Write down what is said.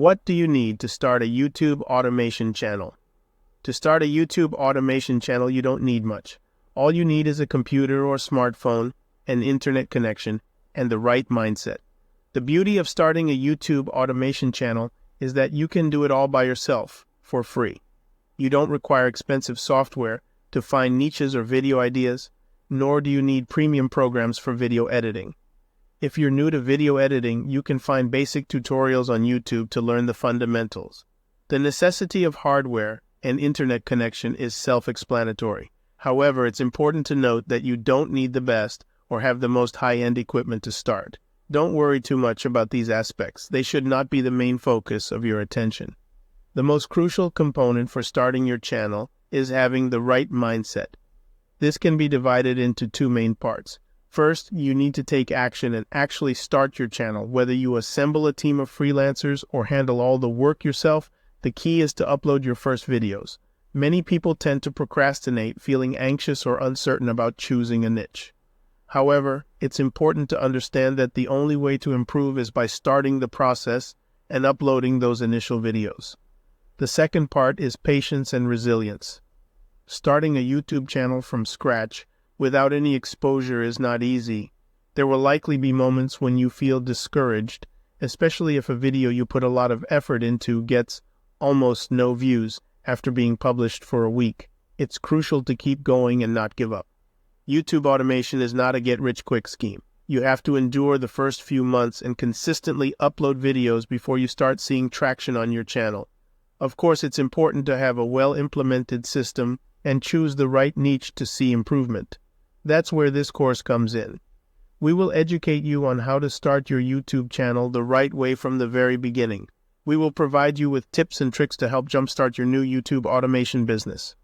What do you need to start a YouTube automation channel? To start a YouTube automation channel, you don't need much. All you need is a computer or smartphone, an internet connection, and the right mindset. The beauty of starting a YouTube automation channel is that you can do it all by yourself, for free. You don't require expensive software to find niches or video ideas, nor do you need premium programs for video editing. If you're new to video editing, you can find basic tutorials on YouTube to learn the fundamentals. The necessity of hardware and internet connection is self-explanatory. However, it's important to note that you don't need the best or have the most high-end equipment to start. Don't worry too much about these aspects. They should not be the main focus of your attention. The most crucial component for starting your channel is having the right mindset. This can be divided into two main parts. First, you need to take action and actually start your channel. Whether you assemble a team of freelancers or handle all the work yourself, the key is to upload your first videos. Many people tend to procrastinate, feeling anxious or uncertain about choosing a niche. However, it's important to understand that the only way to improve is by starting the process and uploading those initial videos. The second part is patience and resilience. Starting a YouTube channel from scratch without any exposure is not easy. There will likely be moments when you feel discouraged, especially if a video you put a lot of effort into gets almost no views after being published for a week. It's crucial to keep going and not give up. YouTube automation is not a get-rich-quick scheme. You have to endure the first few months and consistently upload videos before you start seeing traction on your channel. Of course, it's important to have a well-implemented system and choose the right niche to see improvement. That's where this course comes in. We will educate you on how to start your YouTube channel the right way from the very beginning. We will provide you with tips and tricks to help jumpstart your new YouTube automation business.